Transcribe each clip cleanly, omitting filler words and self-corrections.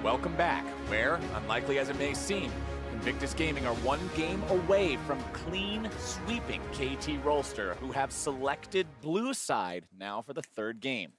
Welcome back, where, unlikely as it may seem, Invictus Gaming are one game away from clean sweeping KT Rolster, who have selected blue side now for the third game.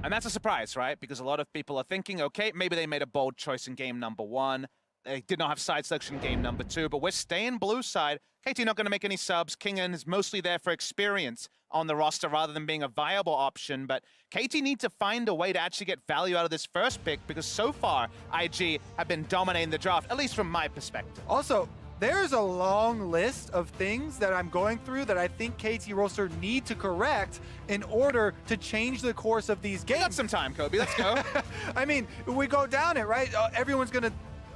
And that's a surprise, right? Because a lot of people are thinking, okay, maybe they made a bold choice in game number 1. They did not have side selection in game number 2, but we're staying blue side. KT not going to make any subs. Kingen is mostly there for experience on the roster rather than being a viable option, but KT need to find a way to actually get value out of this first pick because so far, IG have been dominating the draft, at least from my perspective. Also, there's a long list of things that I'm going through that I think KT Rolster need to correct in order to change the course of these games. We got some time, Kobe. Let's go. I mean, we go down it, right? Everyone's going to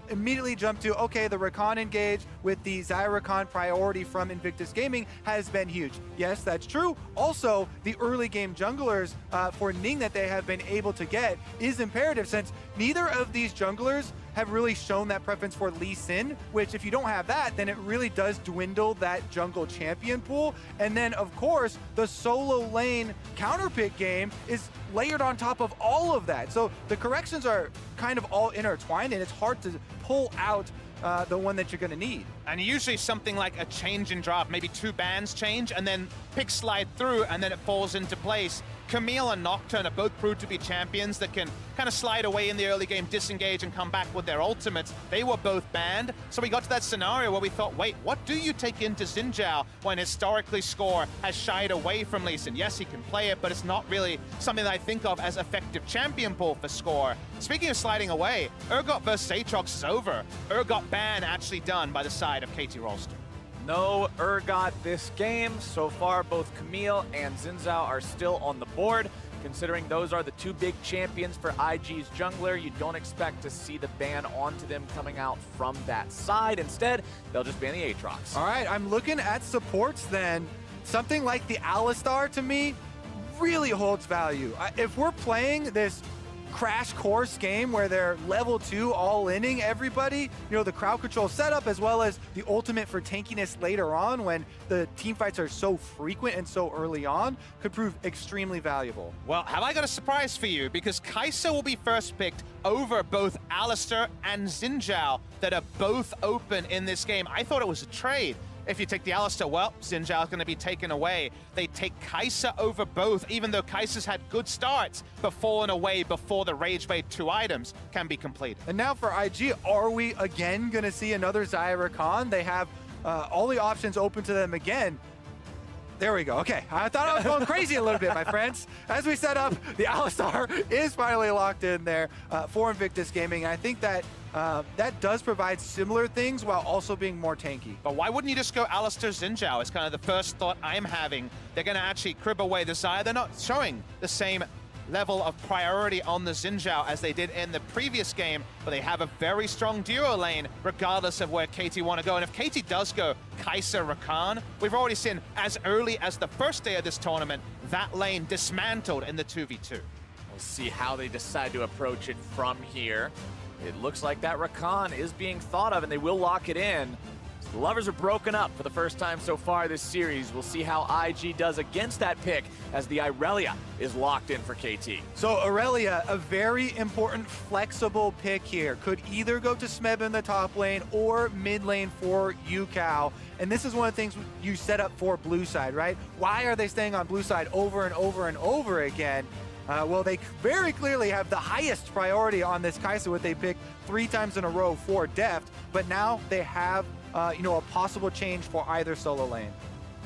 immediately jump to, okay, the Rakan engage with the Xayah Rakan priority from Invictus Gaming has been huge. Yes, that's true. Also, the early game junglers for Ning that they have been able to get is imperative since neither of these junglers have really shown that preference for Lee Sin, which if you don't have that, then it really does dwindle that jungle champion pool. And then, of course, the solo lane counter pick game is layered on top of all of that. So the corrections are kind of all intertwined, and it's hard to pull out the one that you're going to need. And usually something like a change in draft, maybe 2 bans change, and then picks slide through, and then it falls into place. Camille and Nocturne are both proved to be champions that can kind of slide away in the early game, disengage, and come back with their ultimates. They were both banned, so we got to that scenario where we thought, wait, what do you take into Xin Zhao when historically Score has shied away from Lee Sin? Yes, he can play it, but it's not really something that I think of as effective champion pool for Score. Speaking of sliding away, Urgot versus Aatrox is over. Urgot ban actually done by the side of KT Rolster. No Urgot this game. So far, both Camille and Xin Zhao are still on the board. Considering those are the 2 big champions for IG's jungler, you don't expect to see the ban onto them coming out from that side. Instead, they'll just ban the Aatrox. All right, I'm looking at supports then. Something like the Alistar to me really holds value. If we're playing this crash course game where they're level 2 all-inning everybody, you know, the crowd control setup as well as the ultimate for tankiness later on when the team fights are so frequent and so early on could prove extremely valuable. Well, have I got a surprise for you? Because Kai'Sa will be first picked over both Alistar and Xin Zhao that are both open in this game. I thought it was a trade. If you take the Alistar, well, Xin Zhao is going to be taken away. They take Kai'Sa over both, even though Kai'Sa's had good starts, but fallen away before the Rage Blade 2 items can be completed. And now for IG, are we again going to see another Xayah Rakan? They have all the options open to them again. There we go. Okay, I thought I was going crazy a little bit, my friends. As we set up, the Alistar is finally locked in there for Invictus Gaming. I think that that does provide similar things while also being more tanky. But why wouldn't you just go Alistar Xin Zhao? It's kind of the first thought I'm having. They're going to actually crib away the Xayah. They're not showing the same level of priority on the Xin Zhao as they did in the previous game, but they have a very strong duo lane regardless of where KT want to go. And if KT does go Kai'Sa Rakan, we've already seen as early as the first day of this tournament, that lane dismantled in the 2v2. We'll see how they decide to approach it from here. It looks like that Rakan is being thought of, and they will lock it in. The lovers are broken up for the first time so far this series. We'll see how IG does against that pick as the Irelia is locked in for KT. So Irelia, a very important flexible pick here. Could either go to Smeb in the top lane or mid lane for Yukao. And this is one of the things you set up for blue side, right? Why are they staying on blue side over and over and over again? Well, they very clearly have the highest priority on this Kai'Sa, what they picked 3 times in a row for deft, but now they have you know, a possible change for either solo lane.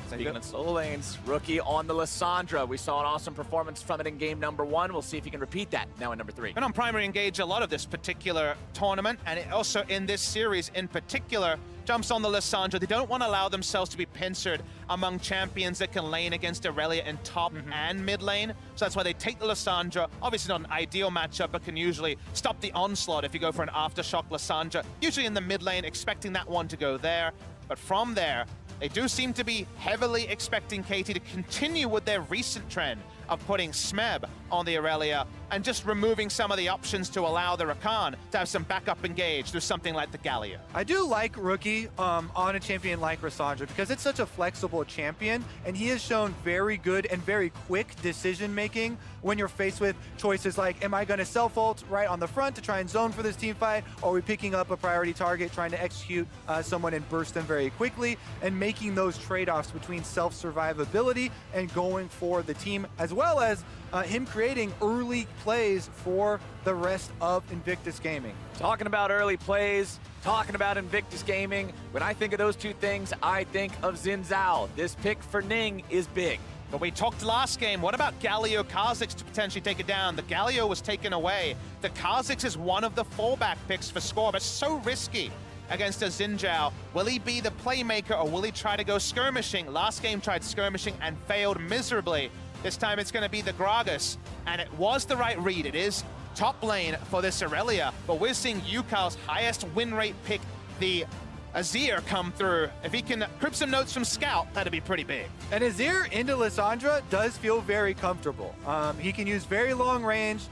Speaking of solo lanes, Rookie on the Lissandra. We saw an awesome performance from it in game number 1. We'll see if he can repeat that now in number 3. Been on primary engage a lot of this particular tournament, and it also in this series in particular, jumps on the Lissandra. They don't want to allow themselves to be pincered among champions that can lane against Irelia in top and mid lane. So that's why they take the Lissandra. Obviously not an ideal matchup, but can usually stop the onslaught if you go for an Aftershock Lissandra. Usually in the mid lane, expecting that one to go there. But from there, they do seem to be heavily expecting KT to continue with their recent trend of putting Smeb on the Aurelia and just removing some of the options to allow the Rakan to have some backup engage through something like the Galio. I do like Rookie on a champion like Rassandra because it's such a flexible champion, and he has shown very good and very quick decision making when you're faced with choices like, am I going to self-ult right on the front to try and zone for this team fight, or are we picking up a priority target, trying to execute someone and burst them very quickly, and making those trade-offs between self-survivability and going for the team, as well as him creating early plays for the rest of Invictus Gaming. Talking about early plays, talking about Invictus Gaming, when I think of those two things, I think of Xin Zhao. This pick for Ning is big. But we talked last game, what about Galio Kha'Zix to potentially take it down? The Galio was taken away. The Kha'Zix is one of the fallback picks for Score, but so risky against a Xin Zhao. Will he be the playmaker, or will he try to go skirmishing? Last game tried skirmishing and failed miserably. This time it's going to be the Gragas, and it was the right read. It is top lane for this Aurelia, but we're seeing Yukao's highest win rate pick, the Azir, come through. If he can crib some notes from Scout, that'd be pretty big. And Azir into Lissandra does feel very comfortable. He can use very long range,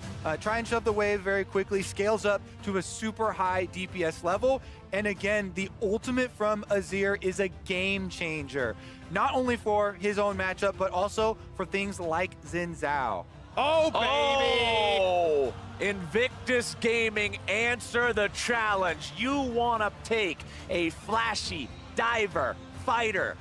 try and shove the wave very quickly, scales up to a super high DPS level. And again, the ultimate from Azir is a game changer, not only for his own matchup, but also for things like Xin Zhao. Oh, baby! Oh, Invictus Gaming, answer the challenge. You want to take a flashy diver fighter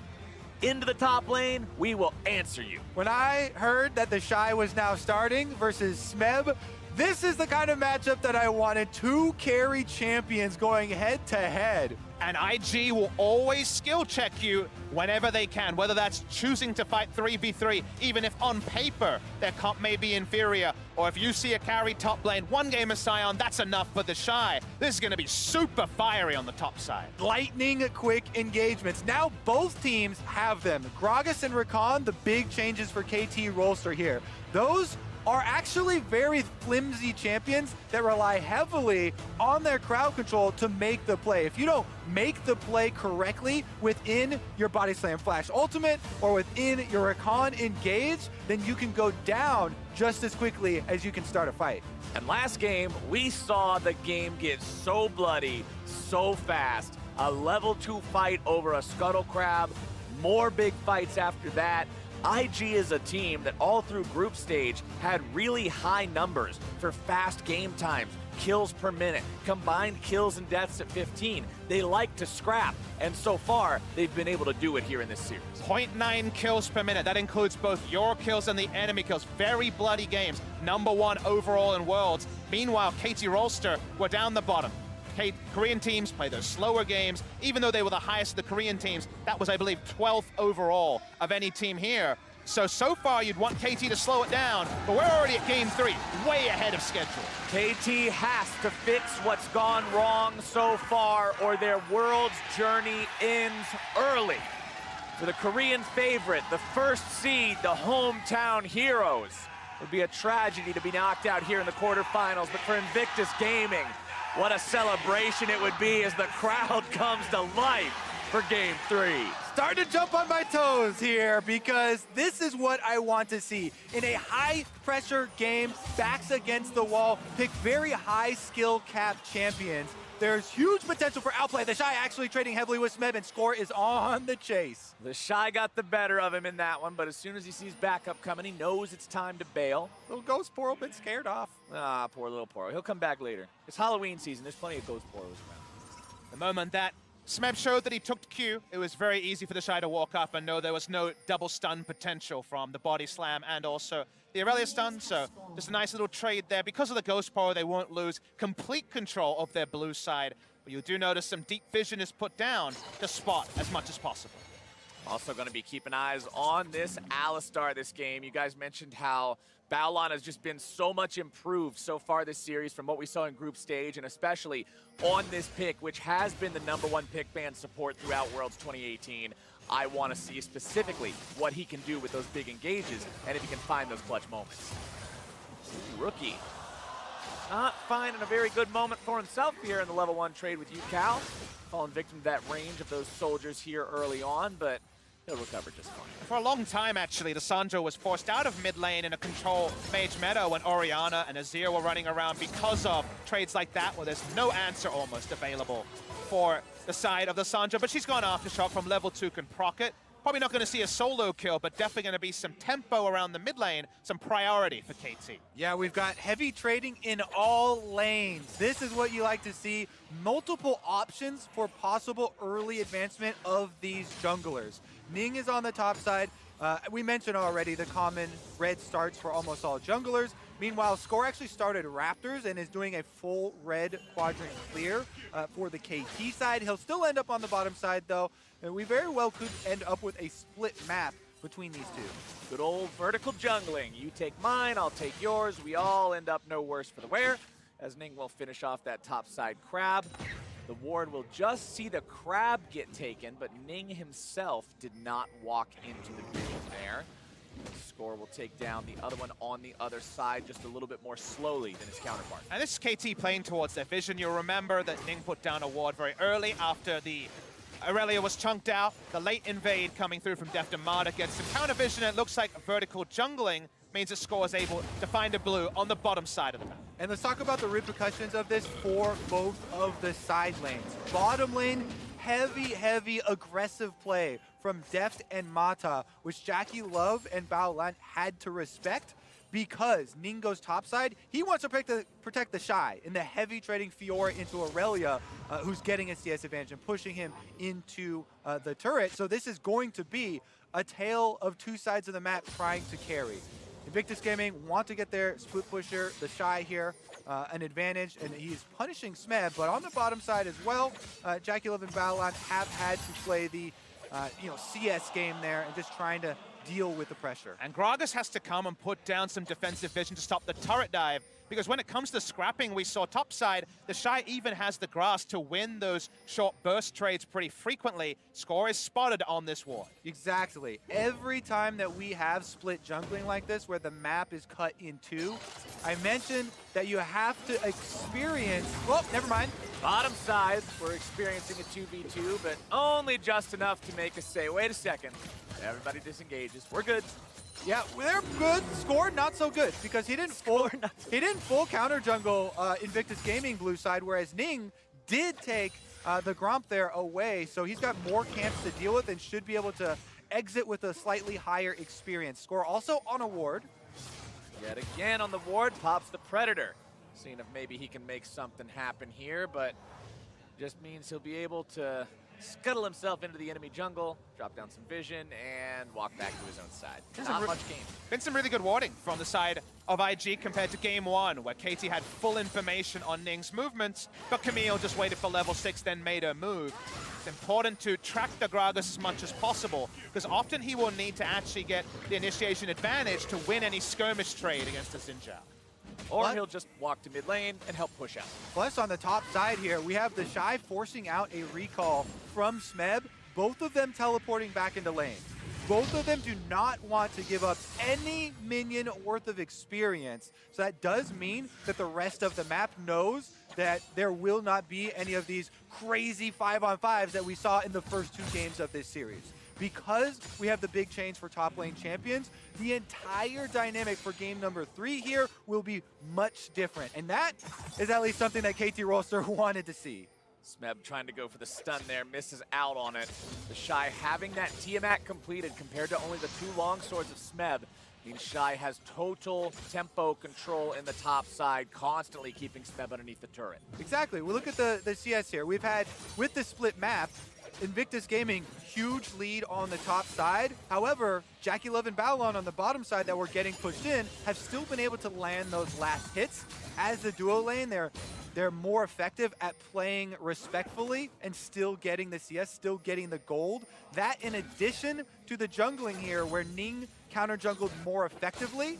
into the top lane? We will answer you. When I heard that the Shy was now starting versus Smeb, this is the kind of matchup that I wanted. Two carry champions going head to head. And IG will always skill check you whenever they can, whether that's choosing to fight 3v3, even if on paper their comp may be inferior, or if you see a carry top lane, one game of Sion, that's enough for the Shy. This is going to be super fiery on the top side. Lightning quick engagements. Now both teams have them. Gragas and Rakan, the big changes for KT Rolster here. Those are actually very flimsy champions that rely heavily on their crowd control to make the play. If you don't make the play correctly within your Body Slam Flash Ultimate or within your Rakan engage, then you can go down just as quickly as you can start a fight. And last game, we saw the game get so bloody, so fast. A level 2 fight over a Scuttle Crab, more big fights after that. IG is a team that all through group stage had really high numbers for fast game times, kills per minute, combined kills and deaths at 15. They like to scrap, and so far, they've been able to do it here in this series. 0.9 kills per minute. That includes both your kills and the enemy kills. Very bloody games. #1 overall in Worlds. Meanwhile, KT Rolster were down the bottom. Korean teams play those slower games. Even though they were the highest of the Korean teams, that was, I believe, 12th overall of any team here. So far, you'd want KT to slow it down, but we're already at game 3, way ahead of schedule. KT has to fix what's gone wrong so far, or their world's journey ends early. For the Korean favorite, the first seed, the hometown heroes, it would be a tragedy to be knocked out here in the quarterfinals, but for Invictus Gaming, what a celebration it would be as the crowd comes to life for game 3. Starting to jump on my toes here because this is what I want to see. In a high pressure game, backs against the wall, pick very high skill cap champions. There's huge potential for outplay. The Shy actually trading heavily with Smeb, and Score is on the chase. The Shy got the better of him in that one, but as soon as he sees backup coming, he knows it's time to bail. Little Ghost Poro been scared off. Ah, poor little Poro. He'll come back later. It's Halloween season. There's plenty of Ghost Poros around. The moment that Smeb showed that he took Q, it was very easy for the Shy to walk up and know there was no double stun potential from the body slam and also the Aurelia stun, so just a nice little trade there. Because of the Ghost Power, they won't lose complete control of their blue side, but you do notice some deep vision is put down to spot as much as possible. Also going to be keeping eyes on this Alistar this game. You guys mentioned how Baolan has just been so much improved so far this series from what we saw in group stage, and especially on this pick, which has been the #1 pick ban support throughout Worlds 2018. I want to see specifically what he can do with those big engages and if he can find those clutch moments. Rookie. Not finding a very good moment for himself here in the level 1 trade with Yukao. Falling victim to that range of those soldiers here early on, but he'll recover just fine. For a long time, actually, the Sanjo was forced out of mid lane in a control mage meta when Orianna and Azir were running around because of trades like that, where there's no answer almost available for the side of the Sanjo. But she's gone Aftershock from level 2, can proc it. Probably not going to see a solo kill, but definitely going to be some tempo around the mid lane, some priority for KT. Yeah, we've got heavy trading in all lanes. This is what you like to see. Multiple options for possible early advancement of these junglers. Ning is on the top side. We mentioned already the common red starts for almost all junglers. Meanwhile, Score actually started Raptors and is doing a full red quadrant clear for the KT side. He'll still end up on the bottom side, though. And we very well could end up with a split map between these two. Good old vertical jungling. You take mine, I'll take yours. We all end up no worse for the wear, as Ning will finish off that top side crab. The ward will just see the crab get taken, but Ning himself did not walk into the vision there. Score will take down the other one on the other side just a little bit more slowly than his counterpart. And this is KT playing towards their vision. You'll remember that Ning put down a ward very early after the Aurelia was chunked out. The late invade coming through from Deft and Marta gets some counter vision. It looks like vertical jungling means that Score is able to find a blue on the bottom side of the map. And let's talk about the repercussions of this for both of the side lanes. Bottom lane, heavy aggressive play from Deft and Mata, which JackeyLove and Baolan had to respect because Ning goes topside. He wants to protect the Shy in the heavy trading Fiora into Aurelia, who's getting a CS advantage and pushing him into the turret. So this is going to be a tale of two sides of the map trying to carry. Invictus Gaming want to get their split pusher, the Shy here, an advantage, and he's punishing Smeb. But on the bottom side as well, JackeyLove and Baolan have had to play the CS game there and just trying to deal with the pressure. And Gragas has to come and put down some defensive vision to stop the turret dive, because when it comes to scrapping, we saw topside, the Shy even has the grass to win those short burst trades pretty frequently. Score is spotted on this ward. Exactly. Every time that we have split jungling like this, where the map is cut in two, I mentioned that you have to experience, well, never mind. Bottom side, we're experiencing a 2v2, but only just enough to make us say, wait a second. Everybody disengages. We're good. Yeah, they're good. Score not so good because he didn't full counter jungle Invictus Gaming blue side, whereas Ning did take the Gromp there away, so he's got more camps to deal with and should be able to exit with a slightly higher experience. Score also on a ward. Yet again on the ward pops the Predator. Seeing if maybe he can make something happen here, but just means he'll be able to scuttle himself into the enemy jungle, drop down some vision, and walk back to his own side. Not much game. Been some really good warding from the side of IG compared to game one, where KT had full information on Ning's movements, but Camille just waited for level 6, then made her move. It's important to track the Gragas as much as possible, because often he will need to actually get the initiation advantage to win any skirmish trade against a Xin Zhao. Or he'll just walk to mid lane and help push out. Plus, on the top side here, we have the Shy forcing out a recall from Smeb, both of them teleporting back into lane. Both of them do not want to give up any minion worth of experience. So that does mean that the rest of the map knows that there will not be any of these crazy 5-on-5s that we saw in the first two games of this series. Because we have the big change for top lane champions, the entire dynamic for game number 3 here will be much different. And that is at least something that KT Rolster wanted to see. Smeb trying to go for the stun there, misses out on it. The Shy having that Tiamat completed compared to only the two long swords of Smeb means Shy has total tempo control in the top side, constantly keeping Smeb underneath the turret. Exactly. We look at the CS here. We've had, with the split map, Invictus Gaming, huge lead on the top side. However, JackeyLove and Baolan on the bottom side that were getting pushed in have still been able to land those last hits. As the duo lane, they're more effective at playing respectfully and still getting the CS, still getting the gold. That, in addition to the jungling here, where Ning counter-jungled more effectively,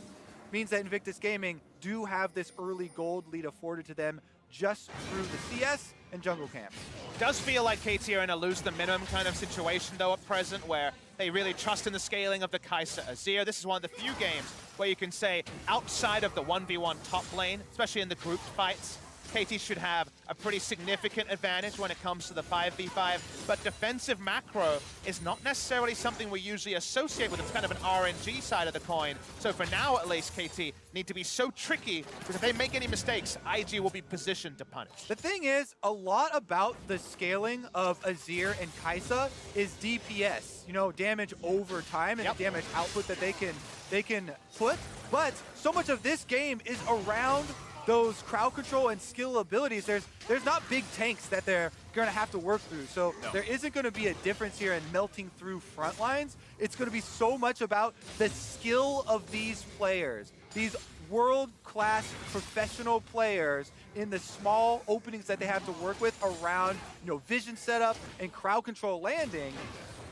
means that Invictus Gaming do have this early gold lead afforded to them just through the CS and jungle camps. Does feel like KT are in a lose the minimum kind of situation though at present, where they really trust in the scaling of the Kai'Sa Azir. This is one of the few games where you can say outside of the 1v1 top lane, especially in the grouped fights, KT should have a pretty significant advantage when it comes to the 5v5, but defensive macro is not necessarily something we usually associate with. It's kind of an RNG side of the coin. So for now, at least, KT need to be so tricky, because if they make any mistakes, IG will be positioned to punish. The thing is, a lot about the scaling of Azir and Kai'Sa is DPS, you know, damage over time and the damage output that they can put. But so much of this game is around those crowd control and skill abilities. There's not big tanks that they're going to have to work through. So there isn't going to be a difference here in melting through front lines. It's going to be so much about the skill of these players, these world-class professional players in the small openings that they have to work with around, you know, vision setup and crowd control landing.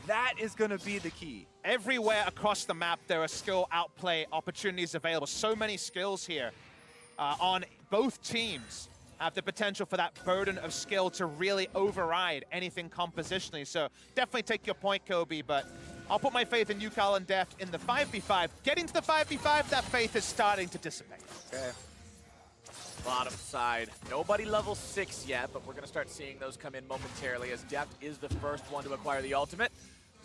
That is going to be the key. Everywhere across the map, there are skill outplay opportunities available. So many skills here on both teams have the potential for that burden of skill to really override anything compositionally. So definitely take your point, Kobe, but I'll put my faith in UCAL and Deft in the 5v5. Getting to the 5v5, that faith is starting to dissipate. Okay. Bottom side, nobody level 6 yet, but we're going to start seeing those come in momentarily as Deft is the first one to acquire the ultimate.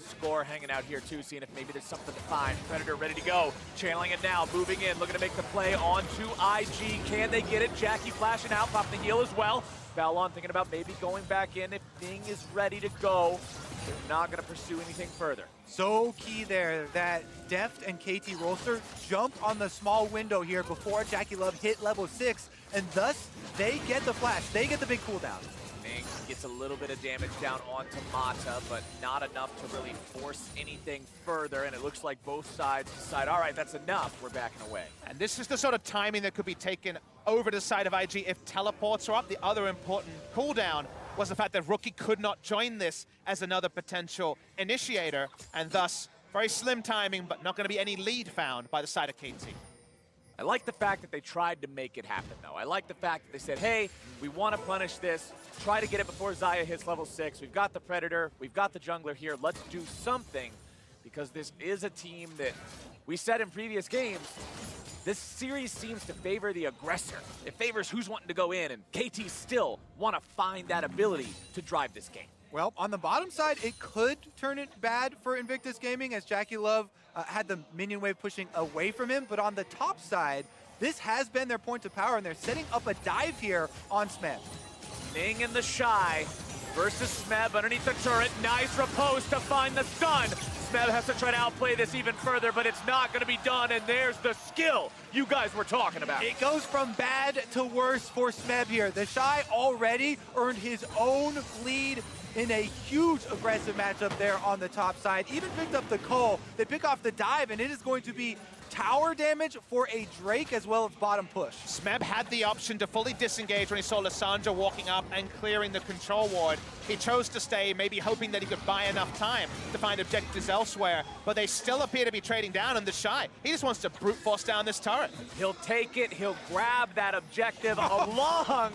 Score hanging out here too, seeing if maybe there's something to find. Predator ready to go, channeling it now, moving in, looking to make the play onto IG. Can they get it? Jackie flashing out, popping the heal as well. Balon thinking about maybe going back in if Ning is ready to go. They're not going to pursue anything further. So key there that Deft and KT Rolster jump on the small window here before JackeyLove hit level 6, and thus they get the flash, they get the big cooldown. Ning gets a little bit of damage down onto Mata, but not enough to really force anything further, and it looks like both sides decide, all right, that's enough, we're backing away. And this is the sort of timing that could be taken over to the side of IG if teleports are up. The other important cooldown was the fact that Rookie could not join this as another potential initiator, and thus very slim timing, but not going to be any lead found by the side of KT. I like the fact that they tried to make it happen, though. I like the fact that they said, hey, we want to punish this, try to get it before Xayah hits level 6. We've got the Predator, we've got the jungler here, let's do something, because this is a team that we said in previous games, this series seems to favor the aggressor. It favors who's wanting to go in, and KT still want to find that ability to drive this game. Well, on the bottom side, it could turn it bad for Invictus Gaming as JackeyLove had the minion wave pushing away from him. But on the top side, this has been their point of power, and they're setting up a dive here on Smeb. Ning and the Shy versus Smeb underneath the turret. Nice repose to find the stun. Smeb has to try to outplay this even further, but it's not going to be done, and there's the skill you guys were talking about. It goes from bad to worse for Smeb here. The Shy already earned his own lead in a huge aggressive matchup there on the top side. Even picked up the Cole. They pick off the dive, and it is going to be tower damage for a Drake as well as bottom push. Smeb had the option to fully disengage when he saw Lissandra walking up and clearing the control ward. He chose to stay, maybe hoping that he could buy enough time to find objectives elsewhere, but they still appear to be trading down on the Shy. He just wants to brute force down this turret. He'll take it, he'll grab that objective along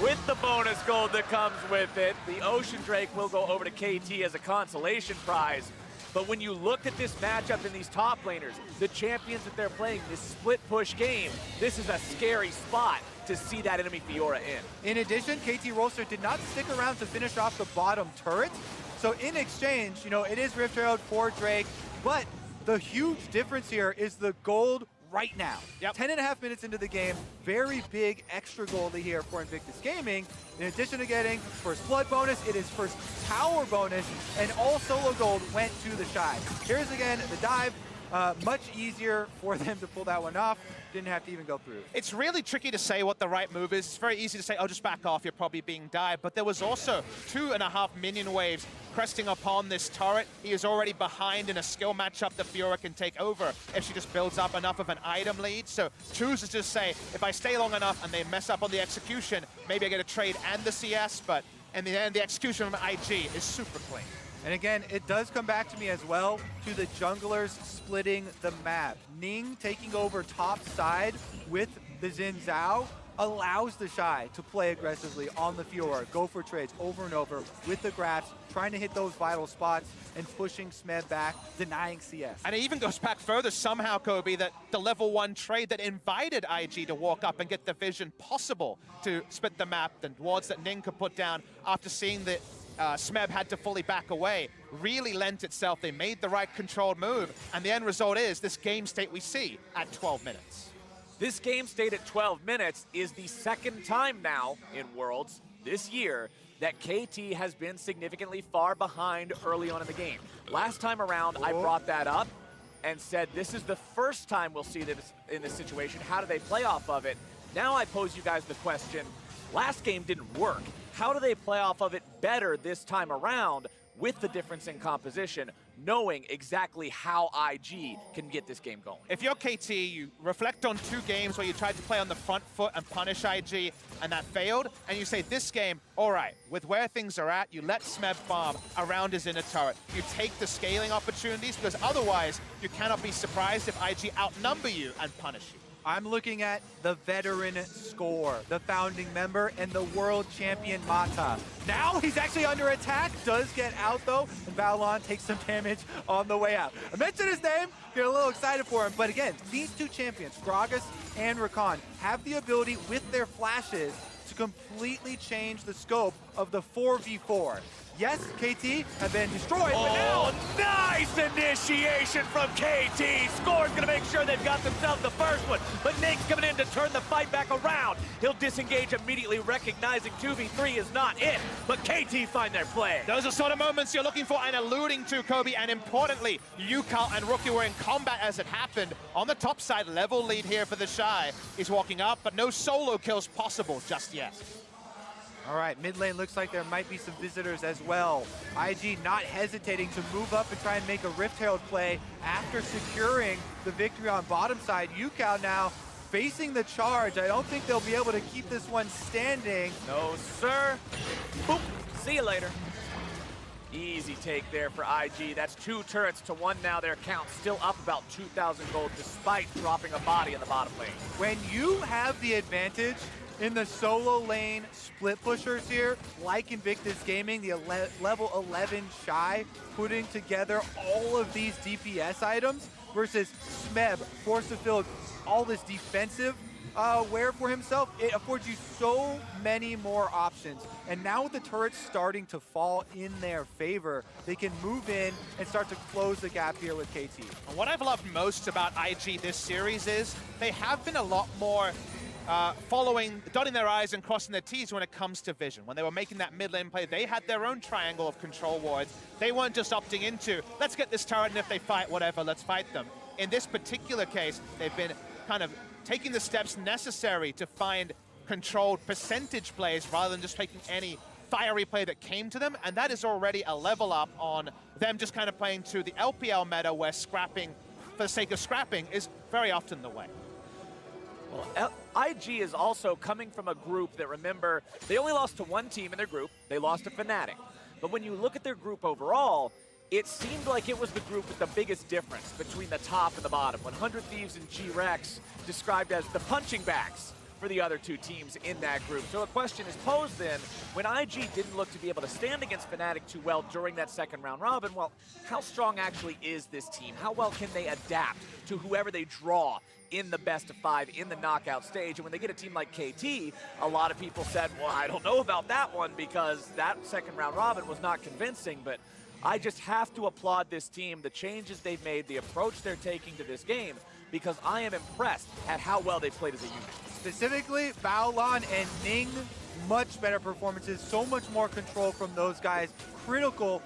with the bonus gold that comes with it. The Ocean Drake will go over to KT as a consolation prize. But when you look at this matchup in these top laners, the champions that they're playing, this split push game, this is a scary spot to see that enemy Fiora in. In addition, KT Rolster did not stick around to finish off the bottom turret. So in exchange, you know, it is Rift Herald for Drake, but the huge difference here is the gold right now. 10.5 minutes into the game, very big extra gold here for Invictus Gaming. In addition to getting first blood bonus, it is first tower bonus, and all solo gold went to the Shy. Here's again the dive. Much easier for them to pull that one off. Didn't have to even go through. It's really tricky to say what the right move is. It's very easy to say, oh, just back off, you're probably being dived. But there was also 2.5 minion waves cresting upon this turret. He is already behind in a skill matchup that Fiora can take over if she just builds up enough of an item lead. So chooses to say, if I stay long enough and they mess up on the execution, maybe I get a trade and the CS, but in the end, the execution from IG is super clean. And again, it does come back to me as well to the junglers splitting the map. Ning taking over top side with the Xin Zhao allows the Shy to play aggressively on the Fiora, go for trades over and over with the grabs, trying to hit those vital spots and pushing Smeb back, denying CS. And it even goes back further somehow, Kobe, that the level 1 trade that invited IG to walk up and get the vision possible to split the map, the wards that Ning could put down after seeing that Smeb had to fully back away, really lent itself. They made the right controlled move, and the end result is this game state we see at 12 minutes. This game state at 12 minutes is the second time now in Worlds this year that KT has been significantly far behind early on in the game. Last time around, I brought that up and said this is the first time we'll see this in this situation. How do they play off of it? Now I pose you guys the question, last game didn't work. How do they play off of it better this time around with the difference in composition, knowing exactly how IG can get this game going? If you're KT, you reflect on 2 games where you tried to play on the front foot and punish IG, and that failed, and you say this game, all right, with where things are at, you let Smeb farm around his inner turret. You take the scaling opportunities, because otherwise you cannot be surprised if IG outnumber you and punish you. I'm looking at the veteran Score, the founding member, and the world champion Mata. Now he's actually under attack, does get out though, and Baolan takes some damage on the way out. I mentioned his name, get a little excited for him, but again, these 2 champions, Gragas and Rakan, have the ability with their flashes to completely change the scope of the 4v4. Yes, KT have been destroyed, but now... Nice initiation from KT. Score's gonna make sure they've got themselves the first one, but Nate's coming in to turn the fight back around. He'll disengage immediately, recognizing 2v3 is not it, but KT find their play. Those are sort of moments you're looking for and alluding to, Kobe, and importantly, Yukal and Rookie were in combat as it happened. On the top side, level lead here for the Shy. He's walking up, but no solo kills possible just yet. All right, mid lane looks like there might be some visitors as well. IG not hesitating to move up and try and make a Rift Herald play after securing the victory on bottom side. Yukal now facing the charge. I don't think they'll be able to keep this one standing. No, sir. Boop. See you later. Easy take there for IG. That's 2 turrets to 1 now. Their count still up about 2,000 gold despite dropping a body in the bottom lane. When you have the advantage in the solo lane split pushers here, like Invictus Gaming, the level 11 Shy, putting together all of these DPS items versus Smeb, forced to fill all this defensive wear for himself, it affords you so many more options. And now with the turrets starting to fall in their favor, they can move in and start to close the gap here with KT. And what I've loved most about IG this series is they have been a lot more dotting their I's and crossing their T's when it comes to vision. When they were making that mid lane play, they had their own triangle of control wards. They weren't just opting into, let's get this turret, and if they fight, whatever, let's fight them. In this particular case, they've been kind of taking the steps necessary to find controlled percentage plays rather than just taking any fiery play that came to them, and that is already a level up on them just kind of playing to the LPL meta where scrapping for the sake of scrapping is very often the way. Well, IG is also coming from a group that, remember, they only lost to 1 team in their group. They lost to Fnatic. But when you look at their group overall, it seemed like it was the group with the biggest difference between the top and the bottom. 100 Thieves and G-Rex described as the punching bags for the other 2 teams in that group. So a question is posed then, when IG didn't look to be able to stand against Fnatic too well during that second round robin, well, how strong actually is this team? How well can they adapt to whoever they draw in the best of 5 in the knockout stage? And when they get a team like KT, a lot of people said, well, I don't know about that one because that second round robin was not convincing, but I just have to applaud this team, the changes they've made, the approach they're taking to this game, because I am impressed at how well they've played as a unit. Specifically, Baolan and Ning, much better performances, so much more control from those guys, critical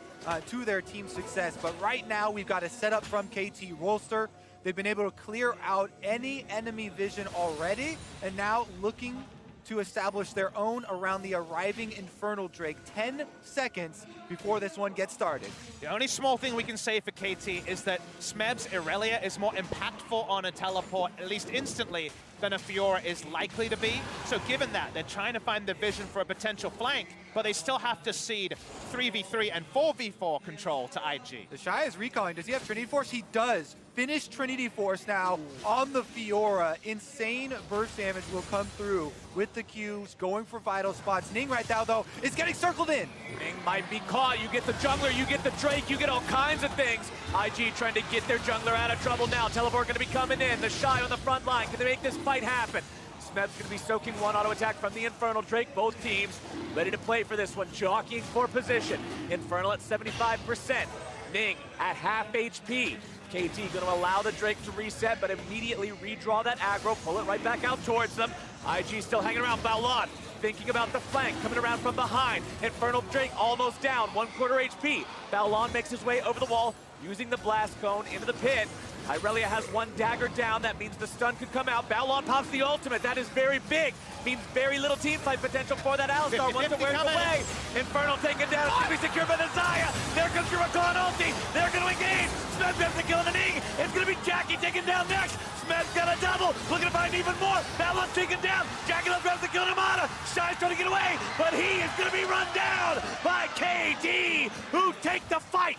to their team success. But right now, we've got a setup from KT Rolster. They've been able to clear out any enemy vision already, and now looking to establish their own around the arriving Infernal Drake. 10 seconds before this one gets started. The only small thing we can say for KT is that Smeb's Irelia is more impactful on a teleport, at least instantly, than a Fiora is likely to be. So given that, they're trying to find the vision for a potential flank, but they still have to cede 3v3 and 4v4 control to IG. The Shy is recalling. Does he have Trinity Force? He does. finish Trinity Force now on the Fiora. Insane burst damage will come through with the Qs going for vital spots. Ning right now, though, is getting circled in. Ning might be caught. You get the jungler, you get the Drake, you get all kinds of things. IG trying to get their jungler out of trouble now. Teleport gonna be coming in. The Shy on the front line. Can they make this fight happen? Smeb's gonna be soaking one auto attack from the Infernal Drake. Both teams ready to play for this one, jockeying for position. Infernal at 75%. Ning at half HP. KT gonna allow the Drake to reset, but immediately redraw that aggro, pull it right back out towards them. IG still hanging around. Baulon thinking about the flank, coming around from behind. Infernal Drake almost down, 1/4 HP. Baulon makes his way over the wall, using the blast cone into the pit. Irelia has one dagger down. That means the stun could come out. Baulon pops the ultimate. That is very big. Means very little team fight potential for that Alistar. Once it wears away. Infernal taken down. It's going to be secured by the Xayah. There comes your Rakan ulti. They're going to engage. Smeb gets the kill on the Ning. It's going to be Jackie taken down next. Smeb's got a double. Looking to find even more. Baulon's taken down. Jackie left grabs the kill on Amada. Shy's trying to get away, but he is going to be run down by KT, who take the fight.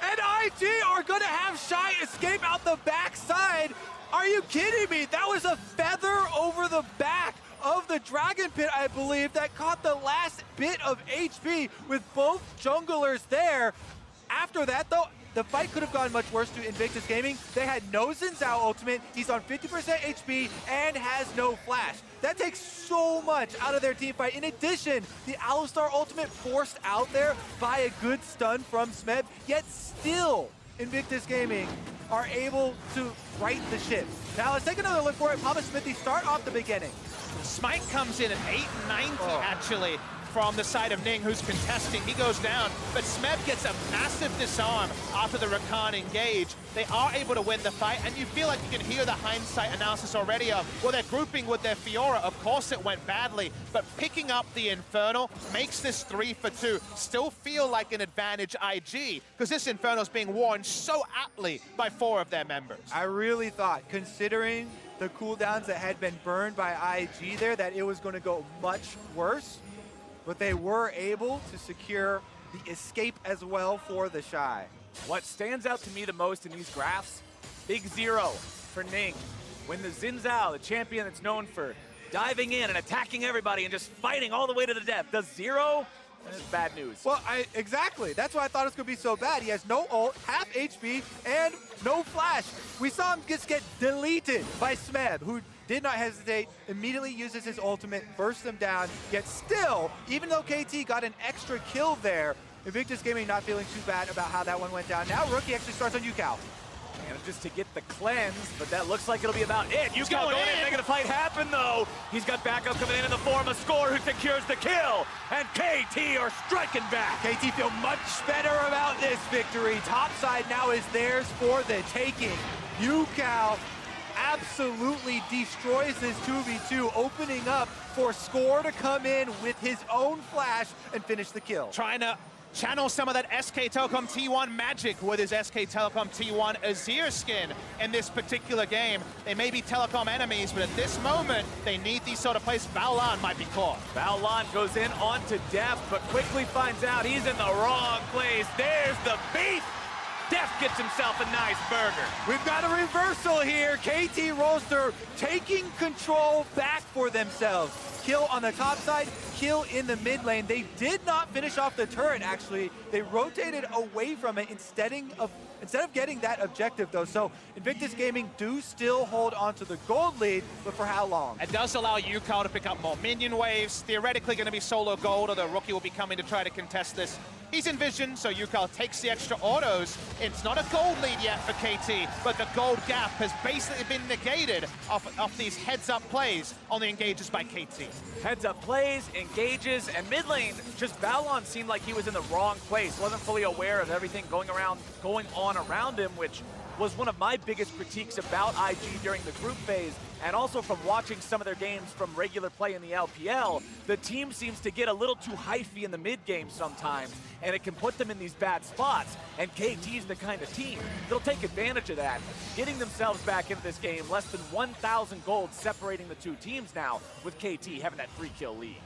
And IG are gonna have Shy escape out the backside. Are you kidding me? That was a feather over the back of the Dragon Pit, I believe, that caught the last bit of HP with both junglers there. After that, though, the fight could have gone much worse to Invictus Gaming. They had no Xin Zhao ultimate. He's on 50% HP and has no flash. That takes so much out of their team fight. In addition, the Alistar ultimate forced out there by a good stun from Smeb, yet still Invictus Gaming are able to right the ship. Now let's take another look for it. Papa Smithy, start off the beginning. Smite comes in at 890 actually from the side of Ning, who's contesting. He goes down, but Smeb gets a massive disarm after the Rakan engage. They are able to win the fight, and you feel like you can hear the hindsight analysis already of, well, they're grouping with their Fiora. Of course it went badly, but picking up the Infernal makes this 3 for 2. Still feel like an advantage IG, because this Infernal's being worn so aptly by 4 of their members. I really thought, considering the cooldowns that had been burned by IG there, that it was going to go much worse. But they were able to secure the escape as well for the Shy. What stands out to me the most in these graphs, big 0 for Ning. When the Xin Zhao, the champion that's known for diving in and attacking everybody and just fighting all the way to the death, does 0, that's bad news. Well, exactly. That's why I thought it was going to be so bad. He has no ult, half HP, and no flash. We saw him just get deleted by Smeb, who did not hesitate, immediately uses his ultimate, bursts them down, yet still, even though KT got an extra kill there, Invictus Gaming not feeling too bad about how that one went down. Now Rookie actually starts on Yukao. Manages to get the cleanse, but that looks like it'll be about it. Yukao going in, making the fight happen though. He's got backup coming in the form of Score, who secures the kill, and KT are striking back. KT feel much better about this victory. Topside now is theirs for the taking. Yukao absolutely destroys this 2v2, opening up for Score to come in with his own flash and finish the kill. Trying to channel some of that SK Telecom T1 magic with his SK Telecom T1 Azir skin in this particular game. They may be Telecom enemies, but at this moment, they need these sort of plays. Baulon might be caught. Baulon goes in onto Deft, but quickly finds out he's in the wrong place. There's the beef. Deft gets himself a nice burger. We've got a reversal here. KT Rolster taking control back for themselves. Kill on the top side, kill in the mid lane. They did not finish off the turret, actually. They rotated away from it instead of getting that objective, though. So Invictus Gaming do still hold on to the gold lead, but for how long? It does allow Yukao to pick up more minion waves. Theoretically going to be solo gold, although Rookie will be coming to try to contest this. He's in vision, so Yukao takes the extra autos. It's not a gold lead yet for KT, but the gold gap has basically been negated off these heads-up plays on the engages by KT. Heads-up plays, engages, and mid lane, just Baulon seemed like he was in the wrong place. Wasn't fully aware of everything going on around him, which was one of my biggest critiques about IG during the group phase, and also from watching some of their games from regular play in the LPL. The team seems to get a little too hyphy in the mid game sometimes, and it can put them in these bad spots, and KT's the kind of team that'll take advantage of that, getting themselves back into this game. Less than 1,000 gold separating the two teams now, with KT having that 3-kill lead.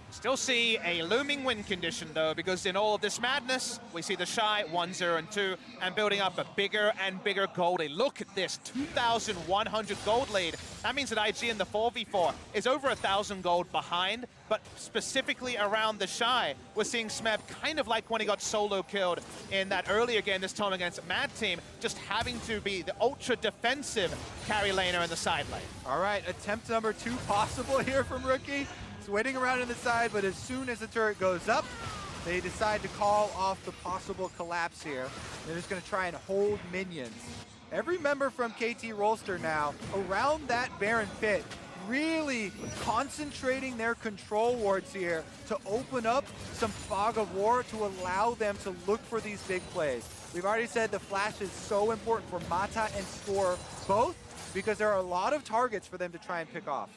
Still see a looming win condition, though, because in all of this madness, we see the Shy 1-0 and 2, and building up a bigger and bigger gold lead. Look at this, 2,100 gold lead. That means that IG in the 4v4 is over 1,000 gold behind, but specifically around the Shy, we're seeing Smeb kind of like when he got solo killed in that earlier game this time against Mad Team, just having to be the ultra defensive carry laner in the side lane. All right, attempt number 2 possible here from Rookie. He's waiting around in the side, but as soon as the turret goes up, they decide to call off the possible collapse here. They're just going to try and hold minions. Every member from KT Rolster now around that Baron pit, really concentrating their control wards here to open up some fog of war to allow them to look for these big plays. We've already said the flash is so important for Mata and Score both because there are a lot of targets for them to try and pick off.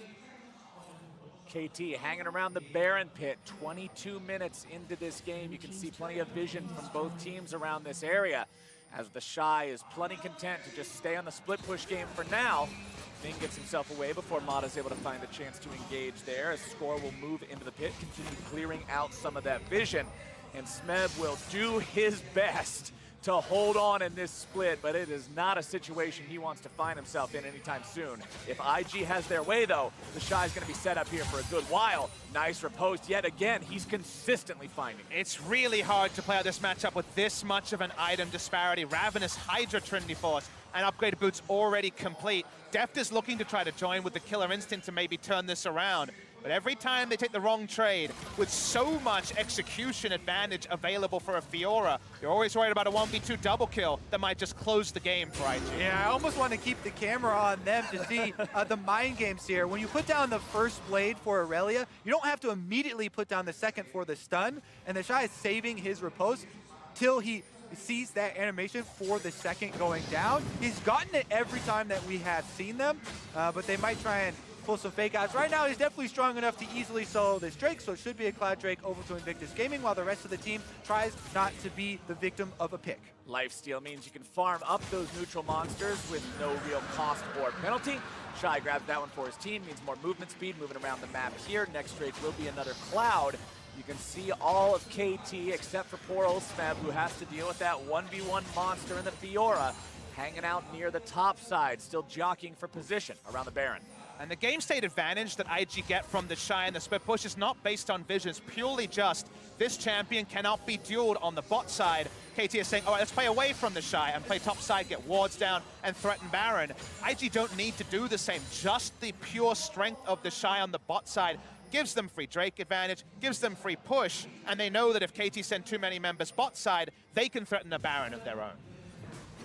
KT hanging around the Baron pit, 22 minutes into this game. You can see plenty of vision from both teams around this area, as the Shy is plenty content to just stay on the split push game for now. Ming gets himself away before Mata's able to find a chance to engage there, as Score will move into the pit, continue clearing out some of that vision, and Smeb will do his best to hold on in this split, but it is not a situation he wants to find himself in anytime soon. If IG has their way, though, the Shy's going to be set up here for a good while. Nice riposte yet again. He's consistently finding it. It's really hard to play out this matchup with this much of an item disparity. Ravenous Hydra Trinity Force and upgraded boots already complete. Deft is looking to try to join with the Killer Instinct to maybe turn this around. But every time they take the wrong trade, with so much execution advantage available for a Fiora, you're always worried about a 1v2 double kill that might just close the game for IG. Yeah, I almost want to keep the camera on them to see the mind games here. When you put down the first blade for Aurelia, you don't have to immediately put down the second for the stun, and the Shy is saving his riposte till he sees that animation for the second going down. He's gotten it every time that we have seen them, but they might try and pull some fake outs. Right now, he's definitely strong enough to easily solo this Drake, so it should be a Cloud Drake over to Invictus Gaming, while the rest of the team tries not to be the victim of a pick. Lifesteal means you can farm up those neutral monsters with no real cost or penalty. Shy grabs that one for his team, means more movement speed, moving around the map here. Next Drake will be another Cloud. You can see all of KT except for poor old Smeb, who has to deal with that 1v1 monster in the Fiora, hanging out near the top side, still jockeying for position around the Baron. And the game state advantage that IG get from the Shy and the split push is not based on vision. It's purely just this champion cannot be dueled on the bot side. KT is saying, all right, let's play away from the Shy and play top side, get wards down, and threaten Baron. IG don't need to do the same. Just the pure strength of the Shy on the bot side gives them free Drake advantage, gives them free push, and they know that if KT send too many members bot side, they can threaten a Baron of their own.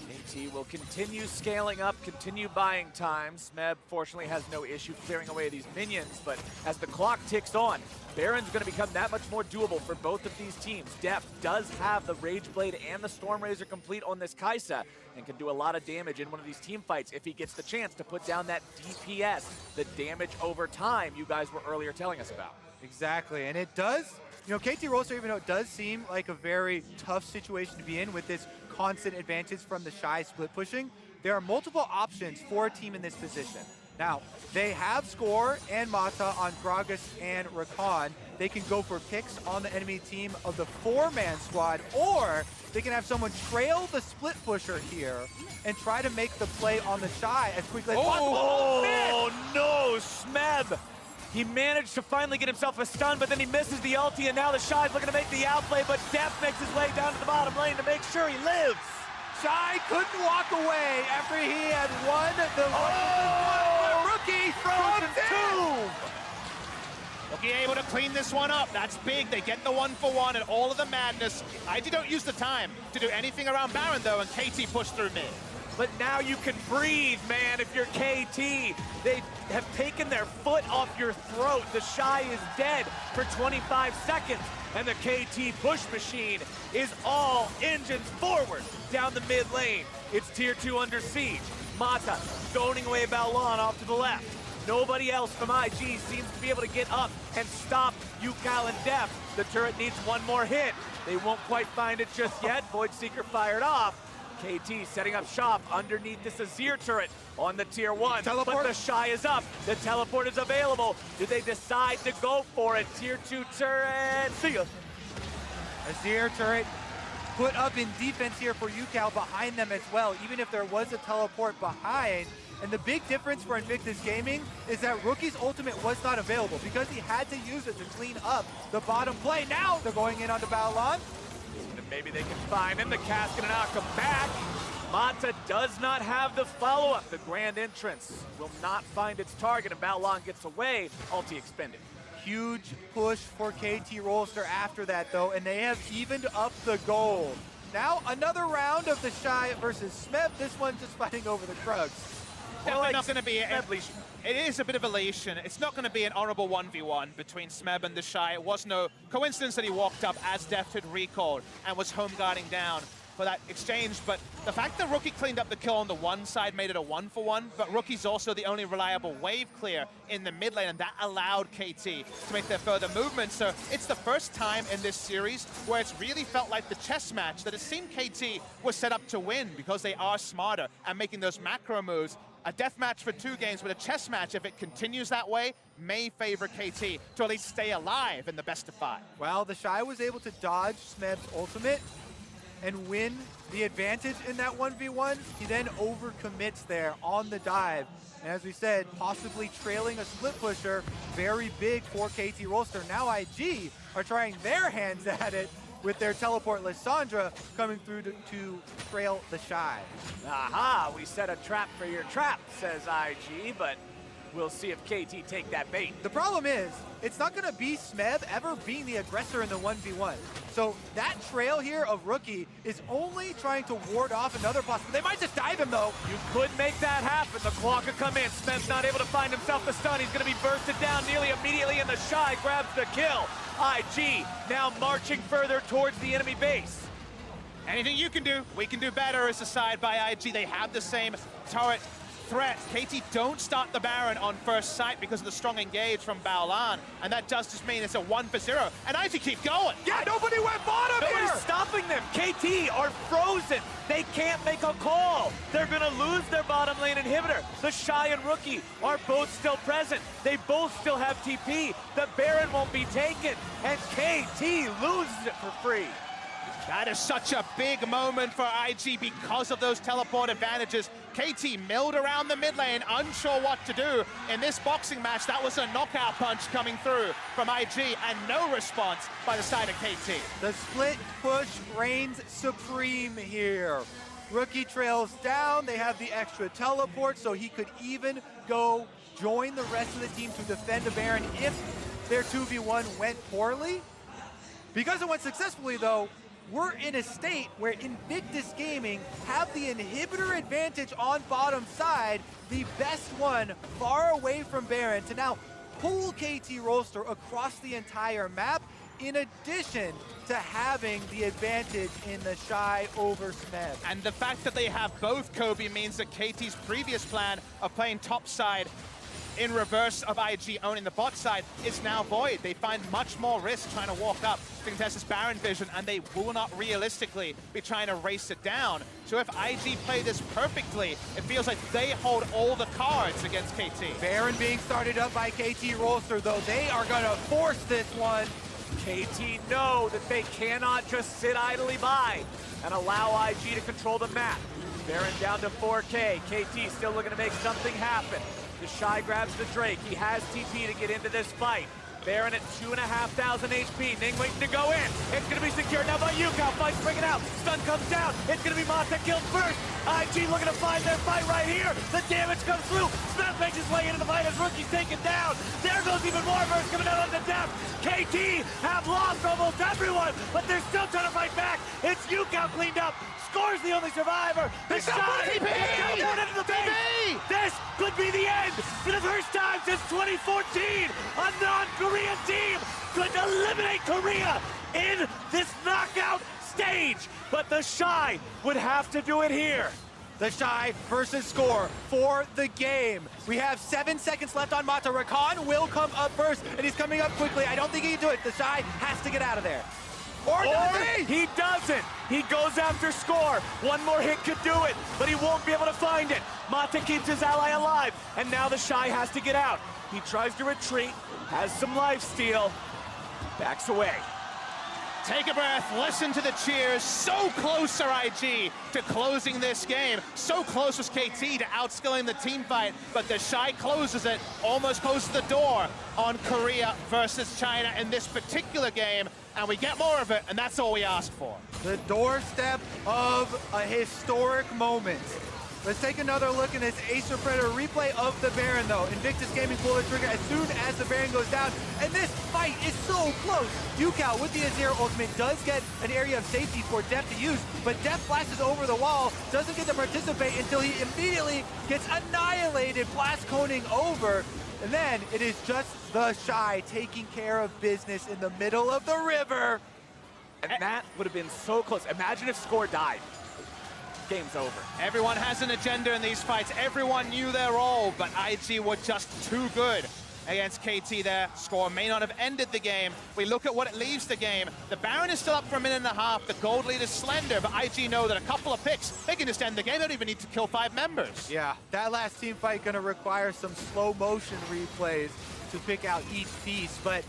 KT will continue scaling up, continue buying time. Smeb, fortunately, has no issue clearing away these minions, but as the clock ticks on, Baron's going to become that much more doable for both of these teams. Deft does have the Rage Blade and the Storm Razor complete on this Kai'Sa and can do a lot of damage in one of these team fights if he gets the chance to put down that DPS, the damage over time you guys were earlier telling us about. Exactly, and it does, you know, KT Rolster, even though it does seem like a very tough situation to be in with this constant advantage from the Shy split pushing, there are multiple options for a team in this position. Now, they have Score and Mata on Gragas and Rakan. They can go for picks on the enemy team of the 4-man squad, or they can have someone trail the split pusher here and try to make the play on the Shy as quickly as possible. Oh no, Smeb! He managed to finally get himself a stun, but then he misses the ulti, and now the Shy's looking to make the outplay, but Deft makes his way down to the bottom lane to make sure he lives. Shy couldn't walk away after he had won the Rookie Frozen Tomb! Rookie able to clean this one up. That's big. They get the 1-for-1 and all of the madness. IG don't use the time to do anything around Baron, though, and KT push through mid. But now you can breathe, man, if you're KT. They have taken their foot off your throat. The Shy is dead for 25 seconds, and the KT push machine is all engines forward down the mid lane. It's tier 2 under siege. Mata stoning away Baolan off to the left. Nobody else from IG seems to be able to get up and stop Yukal and Deft. The turret needs one more hit. They won't quite find it just yet. Void Seeker fired off. KT setting up shop underneath this Azir turret on the tier 1. Teleport. But the Shy is up. The teleport is available. Do they decide to go for it? Tier 2 turret. See ya. Azir turret put up in defense here for UCal behind them as well, even if there was a teleport behind. And the big difference for Invictus Gaming is that Rookie's ultimate was not available because he had to use it to clean up the bottom play. Now they're going in onto Baolan. And maybe they can find him. The Cascade and Akka back. Mata does not have the follow-up. The grand entrance will not find its target, and Baolan gets away. Ulti expended. Huge push for KT Rolster after that, though, and they have evened up the gold. Now another round of the Shy versus Smeb. This one just fighting over the Krugs. Definitely not going to be Smeb leash. It is a bit of elation. It's not going to be an honorable 1v1 between Smeb and the Shy. It was no coincidence that he walked up as Deft had recalled and was home guarding down for that exchange. But the fact that Rookie cleaned up the kill on the one side made it a 1-for-1, but Rookie's also the only reliable wave clear in the mid lane, and that allowed KT to make their further movement. So it's the first time in this series where it's really felt like the chess match that it seemed KT was set up to win because they are smarter and making those macro moves. A death match for 2 games, but a chess match, if it continues that way, may favor KT to at least stay alive in the best of 5. Well, the Shy was able to dodge Smeb's ultimate and win the advantage in that 1v1. He then overcommits there on the dive. And as we said, possibly trailing a split pusher, very big for KT Rolster. Now IG are trying their hands at it with their teleport Lissandra coming through to trail the Shy. Aha, we set a trap for your trap, says IG, but we'll see if KT take that bait. The problem is, it's not going to be Smeb ever being the aggressor in the 1v1. So that trail here of Rookie is only trying to ward off another possibility. They might just dive him, though. You could make that happen. The claw could come in. Smeb's not able to find himself the stun. He's going to be bursted down nearly immediately, and the Shy grabs the kill. IG now marching further towards the enemy base. Anything you can do, we can do better as a side by IG. They have the same turret threat. KT don't start the Baron on first sight because of the strong engage from Baolan, and that does just mean it's a 1-for-0. And IG keep going. Yeah, nobody went bottom Nobody's here! stopping them. KT are frozen. They can't make a call. They're going to lose their bottom lane inhibitor. The Shy and Rookie are both still present. They both still have TP. The Baron won't be taken, and KT loses it for free. That is such a big moment for IG because of those teleport advantages. KT milled around the mid lane, unsure what to do. In this boxing match, that was a knockout punch coming through from IG, and no response by the side of KT. The split push reigns supreme here. Rookie trails down. They have the extra teleport, so he could even go join the rest of the team to defend the Baron if their 2v1 went poorly. Because it went successfully, though, we're in a state where Invictus Gaming have the inhibitor advantage on bottom side, the best one far away from Baron, to now pull KT Rolster across the entire map, in addition to having the advantage in the Shy over Smeb. And the fact that they have both Kobe means that KT's previous plan of playing top side in reverse of IG owning the bot side is now void. They find much more risk trying to walk up to contest this Baron vision, and they will not realistically be trying to race it down. So if IG play this perfectly, it feels like they hold all the cards against KT. Baron being started up by KT Rolster, though. They are going to force this one. KT know that they cannot just sit idly by and allow IG to control the map. Baron down to 4K. KT still looking to make something happen. The Shy grabs the Drake. He has TP to get into this fight. Baron at 2,500 HP. Ning waiting to go in. It's going to be secured now by UCal. Fight's breaking out. Stun comes down. It's going to be Mata killed first. IG looking to find their fight right here. The damage comes through. Smeb makes his way into the fight as Rookie's taken down. There goes even more burst coming out on the depth. KT have lost almost everyone, but they're still trying to fight back. It's UCal cleaned up. Score's the only survivor. The Shy into the base. This could be the end. For the first time since 2014, a non-Korean team could eliminate Korea in this knockout stage. But the Shy would have to do it here. The Shy versus Score for the game. We have 7 seconds left on Mata. Rakan will come up first, and he's coming up quickly. I don't think he can do it. The Shy has to get out of there. Or does he? He doesn't. He goes after Score. One more hit could do it, but he won't be able to find it. Mata keeps his ally alive, and now the Shy has to get out. He tries to retreat, has some lifesteal, backs away. Take a breath, listen to the cheers. So close are IG to closing this game. So close was KT to outskilling the team fight, but the Shy closes it, almost closes the door on Korea versus China in this particular game, and we get more of it, and that's all we ask for. The doorstep of a historic moment. Let's take another look in this Acer Predator replay of the Baron, though. Invictus Gaming pull the trigger as soon as the Baron goes down, and this fight is so close. Yukao with the Azir ultimate does get an area of safety for Deft to use, but Deft flashes over the wall, doesn't get to participate until he immediately gets annihilated, blast coning over, and then it is just the Shy taking care of business in the middle of the river. And that would have been so close. Imagine if Score died. Game's over. Everyone has an agenda in these fights. Everyone knew their role, but IG were just too good against KT there. Score may not have ended the game. We look at what it leaves the game. The Baron is still up for a minute and a half. The gold lead is slender, but IG know that a couple of picks, they can just end the game. They don't even need to kill 5 members. Yeah, that last team fight gonna require some slow motion replays to pick out each piece, but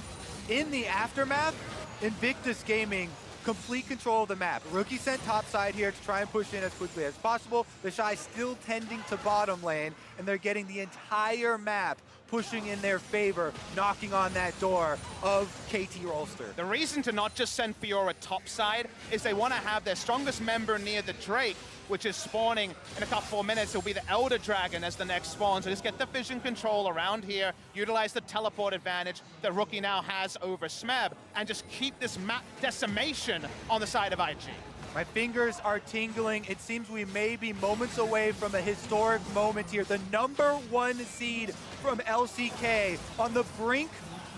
in the aftermath, Invictus Gaming complete control of the map. Rookie sent top side here to try and push in as quickly as possible. The Shy still tending to bottom lane, and they're getting the entire map pushing in their favor, knocking on that door of KT Rolster. The reason to not just send Fiora topside is they want to have their strongest member near the Drake, which is spawning in a couple of minutes. It'll be the Elder Dragon as the next spawn. So just get the vision control around here, utilize the teleport advantage that Rookie now has over Smeb, and just keep this map decimation on the side of IG. My fingers are tingling. It seems we may be moments away from a historic moment here. The #1 seed from LCK on the brink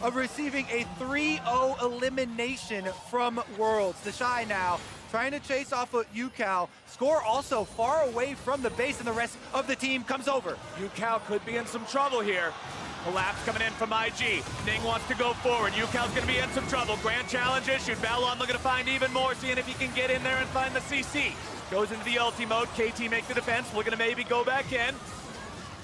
of receiving a 3-0 elimination from Worlds. The Shy now trying to chase off of Yukao. Score also far away from the base, and the rest of the team comes over. Yukao could be in some trouble here. Collapse coming in from IG. Ning wants to go forward. Yukao's gonna be in some trouble. Grand challenge issued. Balon looking to find even more, seeing if he can get in there and find the CC. Goes into the ulti mode. KT make the defense. Looking to maybe go back in.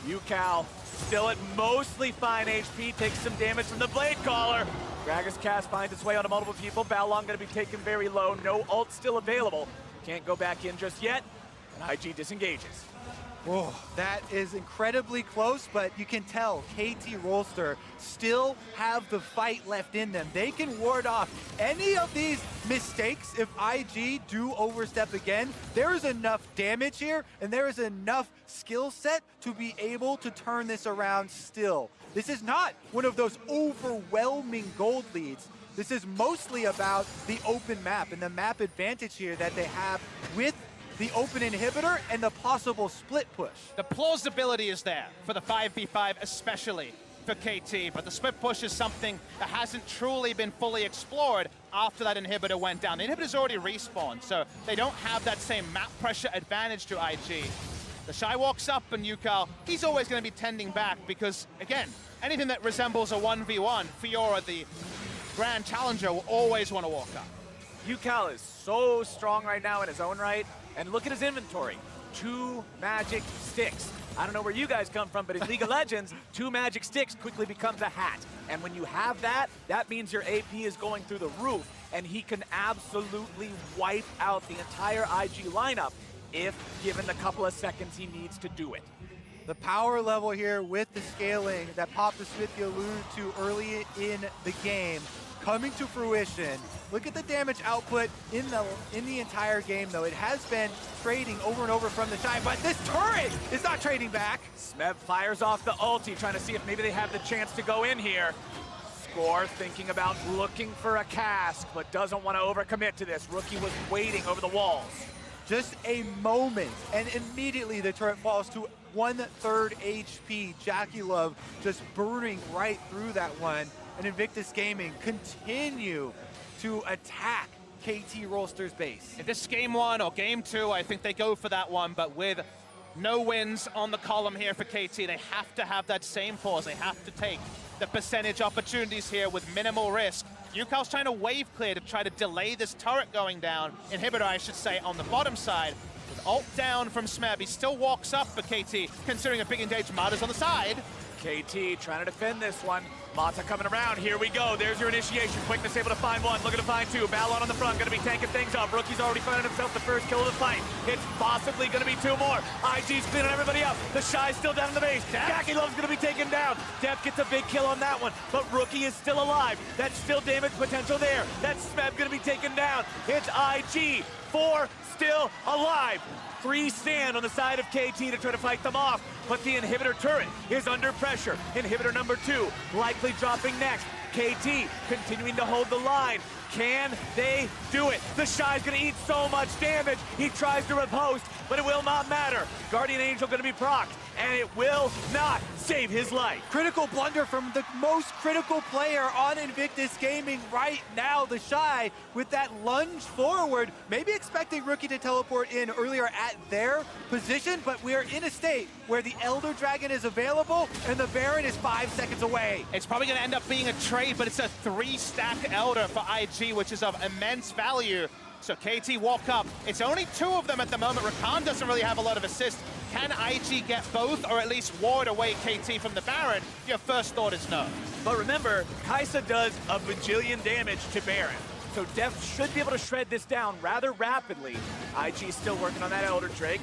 Yukao still at mostly fine HP. Takes some damage from the Blade Caller. Gragas cast finds its way onto multiple people. Balon gonna be taken very low. No ult still available. Can't go back in just yet. And IG disengages. Whoa, that is incredibly close, but you can tell KT Rolster still have the fight left in them. They can ward off any of these mistakes. If IG do overstep again, there is enough damage here, and there is enough skill set to be able to turn this around still. This is not one of those overwhelming gold leads. This is mostly about the open map and the map advantage here that they have with the open inhibitor and the possible split push. The plausibility is there for the 5v5, especially for KT, but the split push is something that hasn't truly been fully explored after that inhibitor went down. The inhibitor's already respawned, so they don't have that same map pressure advantage to IG. The Shy walks up, and Yukao, he's always going to be tending back because, again, anything that resembles a 1v1, Fiora, the Grand Challenger, will always want to walk up. Yukao is so strong right now in his own right, and look at his inventory. 2 magic sticks. I don't know where you guys come from, but in League of Legends, 2 magic sticks quickly becomes a hat. And when you have that, that means your AP is going through the roof, and he can absolutely wipe out the entire IG lineup if given the couple of seconds he needs to do it. The power level here with the scaling that Papa Smithy alluded to early in the game coming to fruition. Look at the damage output in the entire game, though. It has been trading over and over from the Shy, but this turret is not trading back. Smeb fires off the ulti, trying to see if maybe they have the chance to go in here. Score thinking about looking for a cask, but doesn't want to overcommit to this. Rookie was waiting over the walls. Just a moment, and immediately the turret falls to 1/3 HP. Jackie Love just burning right through that one. And Invictus Gaming continue to attack KT Rolster's base. If this is game 1 or game 2, I think they go for that one, but with no wins on the column here for KT, they have to have that same pause. They have to take the percentage opportunities here with minimal risk. UCal's trying to wave clear to try to delay this turret going down. Inhibitor, I should say, on the bottom side. With ult down from Smeb, he still walks up for KT, considering a big engage. Mata's on the side. KT trying to defend this one. Mata coming around. Here we go. There's your initiation. Quickness able to find one. Looking to find two. Balon on the front. Going to be tanking things up. Rookie's already finding himself the first kill of the fight. It's possibly going to be two more. IG's cleaning everybody up. The Shy's still down in the base. Jackie Love's going to be taken down. Def gets a big kill on that one. But Rookie is still alive. That's still damage potential there. That's Smeb going to be taken down. It's IG. 4 still alive. 3 stand on the side of KT to try to fight them off, but the inhibitor turret is under pressure. Inhibitor number 2 likely dropping next. KT continuing to hold the line. Can they do it? The Shy's gonna eat so much damage. He tries to riposte, but it will not matter. Guardian Angel gonna be procced, and it will not save his life. Critical blunder from the most critical player on Invictus Gaming right now, the Shy, with that lunge forward, maybe expecting Rookie to teleport in earlier at their position, but we're in a state where the Elder Dragon is available and the Baron is 5 seconds away. It's probably going to end up being a trade, but it's a 3-stack Elder for IG, which is of immense value. So KT walk up. It's only 2 of them at the moment. Rakan doesn't really have a lot of assist. Can IG get both, or at least ward away KT from the Baron? Your first thought is no. But remember, Kai'Sa does a bajillion damage to Baron. So Def should be able to shred this down rather rapidly. IG still working on that Elder Drake.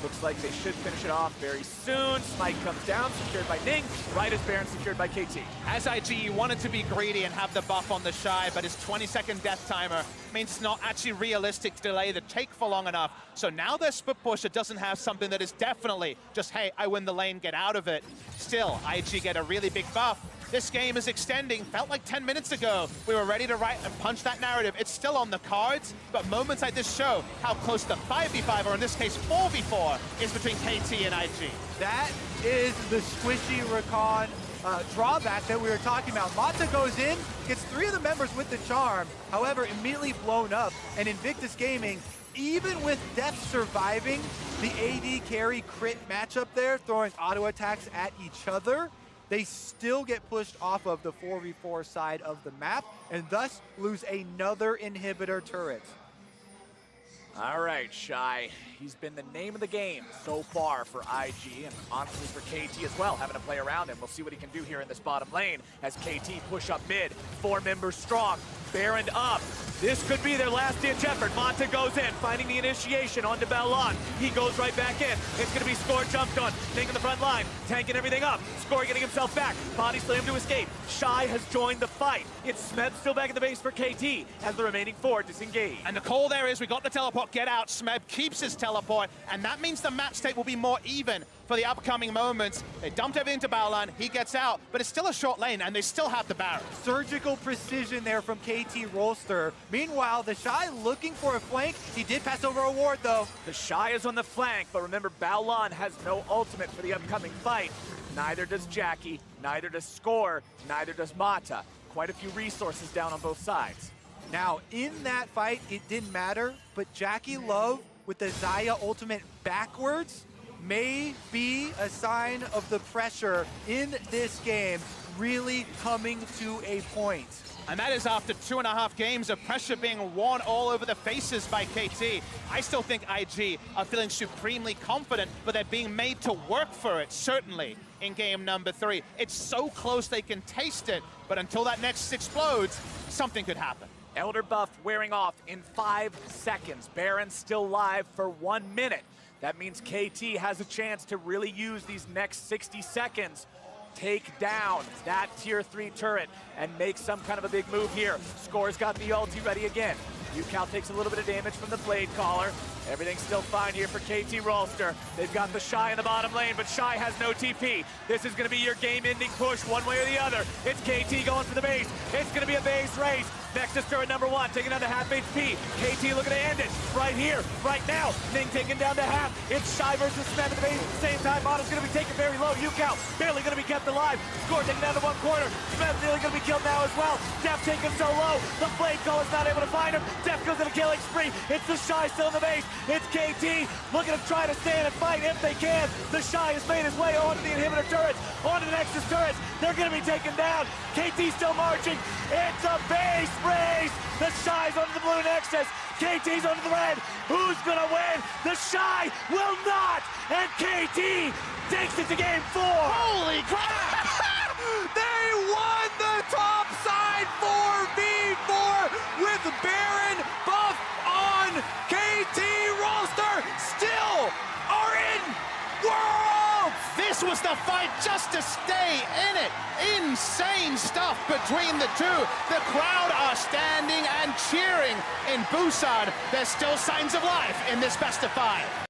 Looks like they should finish it off very soon. Smite comes down, secured by Ning. Right as Baron secured by KT. As IG, you wanted to be greedy and have the buff on the Shy, but his 20-second death timer means it's not actually realistic to delay the take for long enough. So now their split pusher doesn't have something that is definitely just, hey, I win the lane, get out of it. Still, IG get a really big buff. This game is extending. Felt like 10 minutes ago we were ready to write and punch that narrative. It's still on the cards, but moments like this show how close the 5v5, or in this case 4v4, is between KT and IG. That is the squishy Rakan drawback that we were talking about. Mata goes in, gets 3 of the members with the charm, however, immediately blown up. And Invictus Gaming, even with Def surviving the AD carry crit matchup there, throwing auto attacks at each other, they still get pushed off of the 4v4 side of the map and thus lose another inhibitor turret. All right, Shy. He's been the name of the game so far for IG, and honestly for KT as well, having to play around him. We'll see what he can do here in this bottom lane as KT push up mid. 4 members strong. Baron up. This could be their last-ditch effort. Mata goes in, finding the initiation onto Balon. He goes right back in. It's going to be Score jumped on. Ning on the front line, tanking everything up. Score getting himself back. Body slam to escape. Shy has joined the fight. It's Smeb still back in the base for KT as the remaining 4 disengage. And the call there is we got the teleport, get out. Smeb keeps his teleport, and that means the match state will be more even for the upcoming moments. They dumped everything to Balon, he gets out, but it's still a short lane, and they still have the Baron. Surgical precision there from KT Rolster. Meanwhile, the Shy looking for a flank. He did pass over a ward, though. The Shy is on the flank, but remember, Balon has no ultimate for the upcoming fight. Neither does Jackie, neither does Score, neither does Mata. Quite a few resources down on both sides. Now, in that fight, it didn't matter, but Jackie Love with the Xayah ultimate backwards may be a sign of the pressure in this game really coming to a point. And that is after 2.5 games of pressure being worn all over the faces by KT. I still think IG are feeling supremely confident, but they're being made to work for it, certainly, in game number 3. It's so close they can taste it, but until that next explodes, something could happen. Elder buff wearing off in 5 seconds. Baron still live for 1 minute. That means KT has a chance to really use these next 60 seconds. Take down that tier 3 turret and make some kind of a big move here. Score's got the ulti ready again. UCal takes a little bit of damage from the Blade Caller. Everything's still fine here for KT Rolster. They've got the Shy in the bottom lane, but Shy has no TP. This is going to be your game-ending push one way or the other. It's KT going for the base. It's going to be a base race. Nexus turret number 1, taking down to half HP. KT looking to end it right here, right now. Ning taken down to half. It's Shy versus Smeb at the base at the same time. Model's going to be taken very low. UCal barely going to be kept alive. Score taken down to 1 corner. Smeb nearly going to be killed now as well. Def taken so low. The Blade Caller's not able to find him. Def goes in a killing spree. It's the Shy still in the base. It's KT looking to try to stand and fight if they can. The Shy has made his way onto the inhibitor turrets, onto the Nexus turrets. They're going to be taken down. KT still marching. It's a base race. The Shy's under the blue Nexus. KT's under the red. Who's gonna win? The Shy will not. And KT takes it to game 4. Holy crap! They won the top side 4v4 with Baron buff on. KT roster still are in Worlds! This was the fight just to stay in it. Insane stuff between the two. The crowd are standing and cheering in Busan. There's still signs of life in this best of 5.